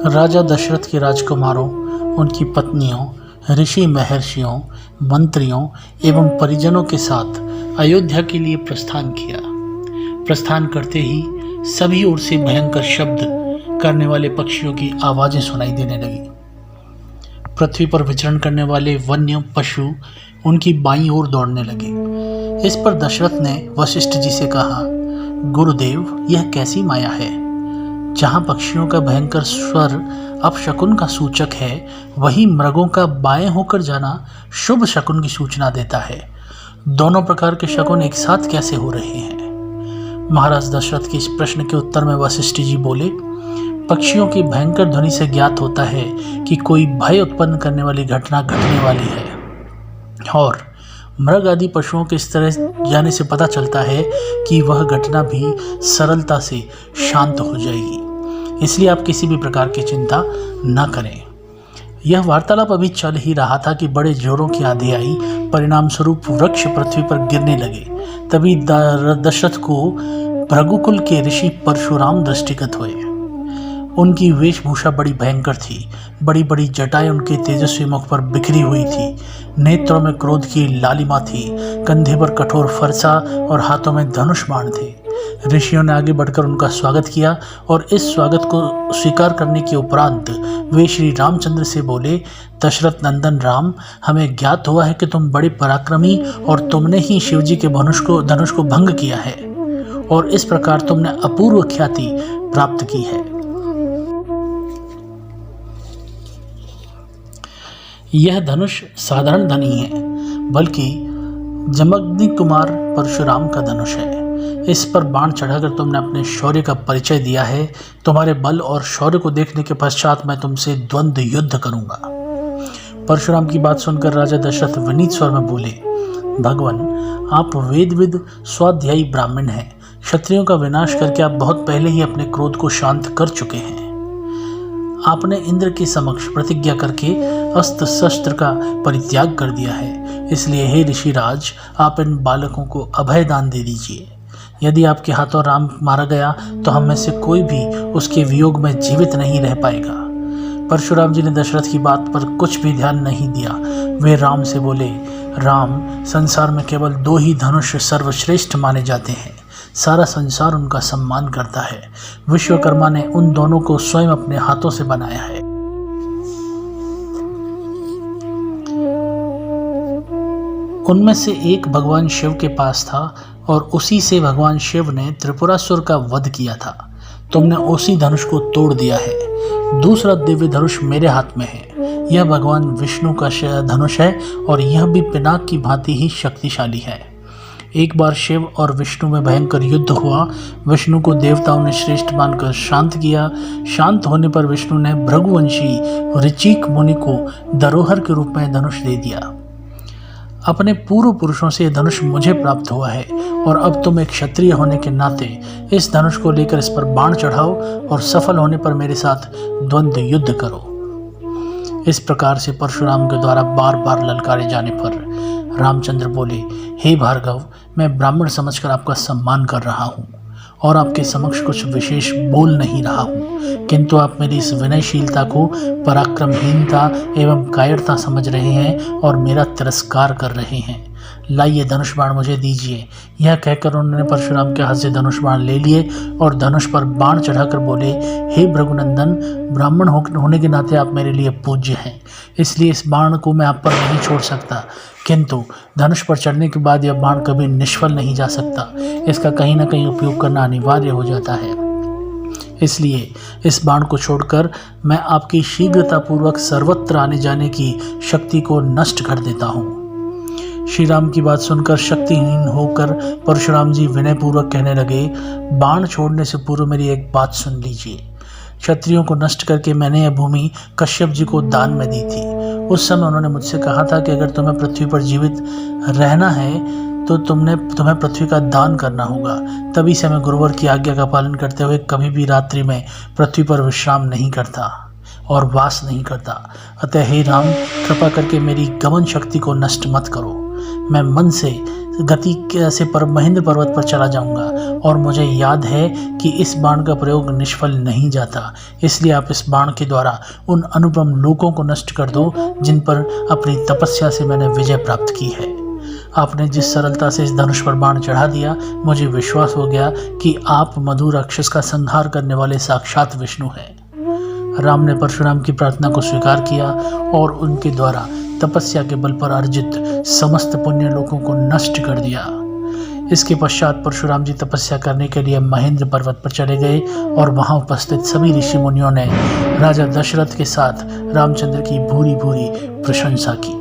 राजा दशरथ के राजकुमारों, उनकी पत्नियों, ऋषि महर्षियों, मंत्रियों एवं परिजनों के साथ अयोध्या के लिए प्रस्थान किया। प्रस्थान करते ही सभी ओर से भयंकर शब्द करने वाले पक्षियों की आवाजें सुनाई देने लगी। पृथ्वी पर विचरण करने वाले वन्य पशु उनकी बाईं ओर दौड़ने लगे। इस पर दशरथ ने वशिष्ठ जी से कहा, गुरुदेव, यह कैसी माया है? जहाँ पक्षियों का भयंकर स्वर अपशकुन का सूचक है, वही मृगों का बाएं होकर जाना शुभ शकुन की सूचना देता है। दोनों प्रकार के शकुन एक साथ कैसे हो रहे हैं? महाराज दशरथ के इस प्रश्न के उत्तर में वशिष्ठ जी बोले, पक्षियों की भयंकर ध्वनि से ज्ञात होता है कि कोई भय उत्पन्न करने वाली घटना घटने वाली है, और मृग आदि पशुओं के इस तरह जाने से पता चलता है कि वह घटना भी सरलता से शांत हो जाएगी। इसलिए आप किसी भी प्रकार की चिंता न करें। यह वार्तालाप अभी चल ही रहा था कि बड़े जोरों की आंधी आई। परिणाम स्वरूप वृक्ष पृथ्वी पर गिरने लगे। तभी दशरथ को भृगुकुल के ऋषि परशुराम दृष्टिगत हुए। उनकी वेशभूषा बड़ी भयंकर थी। बड़ी बड़ी जटाएं उनके तेजस्वी मुख पर बिखरी हुई थी। नेत्रों में क्रोध की लालिमा थी। कंधे पर कठोर फरसा और हाथों में धनुष बाण थे। ऋषियों ने आगे बढ़कर उनका स्वागत किया और इस स्वागत को स्वीकार करने के उपरांत वे श्री रामचंद्र से बोले, दशरथ नंदन राम, हमें ज्ञात हुआ है कि तुम बड़े पराक्रमी और तुमने ही शिवजी के धनुष को भंग किया है और इस प्रकार तुमने अपूर्व ख्याति प्राप्त की है। यह धनुष साधारण धन ही है, बल्कि जमग्नि कुमार परशुराम का धनुष है। इस पर बाण चढ़ाकर तुमने अपने शौर्य का परिचय दिया है। तुम्हारे बल और शौर्य को देखने के पश्चात मैं तुमसे द्वंद्व युद्ध करूंगा। परशुराम की बात सुनकर राजा दशरथ विनीत स्वर में बोले, भगवान, आप वेदविद स्वाध्यायी ब्राह्मण हैं। क्षत्रियों का विनाश करके आप बहुत पहले ही अपने क्रोध को शांत कर चुके हैं। आपने इंद्र के समक्ष प्रतिज्ञा करके अस्त्र शस्त्र का परित्याग कर दिया है। इसलिए हे ऋषिराज, आप इन बालकों को अभय दान दे दीजिए। यदि आपके हाथों राम मारा गया तो हम में से कोई भी उसके वियोग में जीवित नहीं रह पाएगा। परशुराम जी ने दशरथ की बात पर कुछ भी ध्यान नहीं दिया। वे राम से बोले, राम, संसार में केवल 2 ही धनुष सर्वश्रेष्ठ माने जाते हैं। सारा संसार उनका सम्मान करता है। विश्वकर्मा ने उन दोनों को स्वयं अपने हाथों से बनाया है। उनमें से एक भगवान शिव के पास था और उसी से भगवान शिव ने त्रिपुरासुर का वध किया था। तुमने उसी धनुष को तोड़ दिया है। दूसरा दिव्य धनुष मेरे हाथ में है। यह भगवान विष्णु का धनुष है और यह भी पिनाक की भांति ही शक्तिशाली है। एक बार शिव और विष्णु में भयंकर युद्ध हुआ। विष्णु को देवताओं ने श्रेष्ठ मानकर शांत किया। शांत होने पर विष्णु ने भृगुवंशी ऋचिक मुनि को धरोहर के रूप में धनुष दे दिया। अपने पूर्व पुरुषों से यह धनुष मुझे प्राप्त हुआ है और अब तुम एक क्षत्रिय होने के नाते इस धनुष को लेकर इस पर बाण चढ़ाओ और सफल होने पर मेरे साथ द्वंद्व युद्ध करो। इस प्रकार से परशुराम के द्वारा बार बार ललकारे जाने पर रामचंद्र बोले, हे भार्गव, मैं ब्राह्मण समझकर आपका सम्मान कर रहा हूँ और आपके समक्ष कुछ विशेष बोल नहीं रहा हूँ, किंतु आप मेरी इस विनयशीलता को पराक्रमहीनता एवं कायरता समझ रहे हैं और मेरा तिरस्कार कर रहे हैं। लाइए, धनुष बाण मुझे दीजिए। यह कहकर उन्होंने परशुराम के हाथ से धनुष बाण ले लिए और धनुष पर बाण चढ़ाकर बोले, हे भृगुनंदन, ब्राह्मण होने के नाते आप मेरे लिए पूज्य हैं, इसलिए इस बाण को मैं आप पर नहीं छोड़ सकता, किंतु धनुष पर चढ़ने के बाद यह बाण कभी निष्फल नहीं जा सकता। इसका कहीं ना कहीं उपयोग करना अनिवार्य हो जाता है। इसलिए इस बाण को छोड़कर मैं आपकी शीघ्रतापूर्वक सर्वत्र आने जाने की शक्ति को नष्ट कर देता हूँ। श्री राम की बात सुनकर शक्तिहीन होकर परशुराम जी विनयपूर्वक कहने लगे, बाण छोड़ने से पूर्व मेरी एक बात सुन लीजिए। क्षत्रियों को नष्ट करके मैंने यह भूमि कश्यप जी को दान में दी थी। उस समय उन्होंने मुझसे कहा था कि अगर तुम्हें पृथ्वी पर जीवित रहना है तो तुम्हें पृथ्वी का दान करना होगा। तभी से मैं गुरुवर की आज्ञा का पालन करते हुए कभी भी रात्रि में पृथ्वी पर विश्राम नहीं करता और वास नहीं करता। अतः हे राम, कृपा करके मेरी गमन शक्ति को नष्ट मत करो। मैं मन से गति से महेंद्र पर्वत पर चला जाऊंगा और मुझे याद है कि इस बाण का प्रयोग निष्फल नहीं जाता, इसलिए आप इस बाण के द्वारा उन अनुपम लोकों को नष्ट कर दो जिन पर अपनी तपस्या से मैंने विजय प्राप्त की है। आपने जिस सरलता से इस धनुष पर बाण चढ़ा दिया, मुझे विश्वास हो गया कि आप मधुर राक्षस का संहार करने वाले साक्षात विष्णु हैं। राम ने परशुराम की प्रार्थना को स्वीकार किया और उनके द्वारा तपस्या के बल पर अर्जित समस्त पुण्य लोकों को नष्ट कर दिया। इसके पश्चात परशुराम जी तपस्या करने के लिए महेंद्र पर्वत पर चले गए और वहां उपस्थित सभी ऋषि मुनियों ने राजा दशरथ के साथ रामचंद्र की भूरी भूरी प्रशंसा की।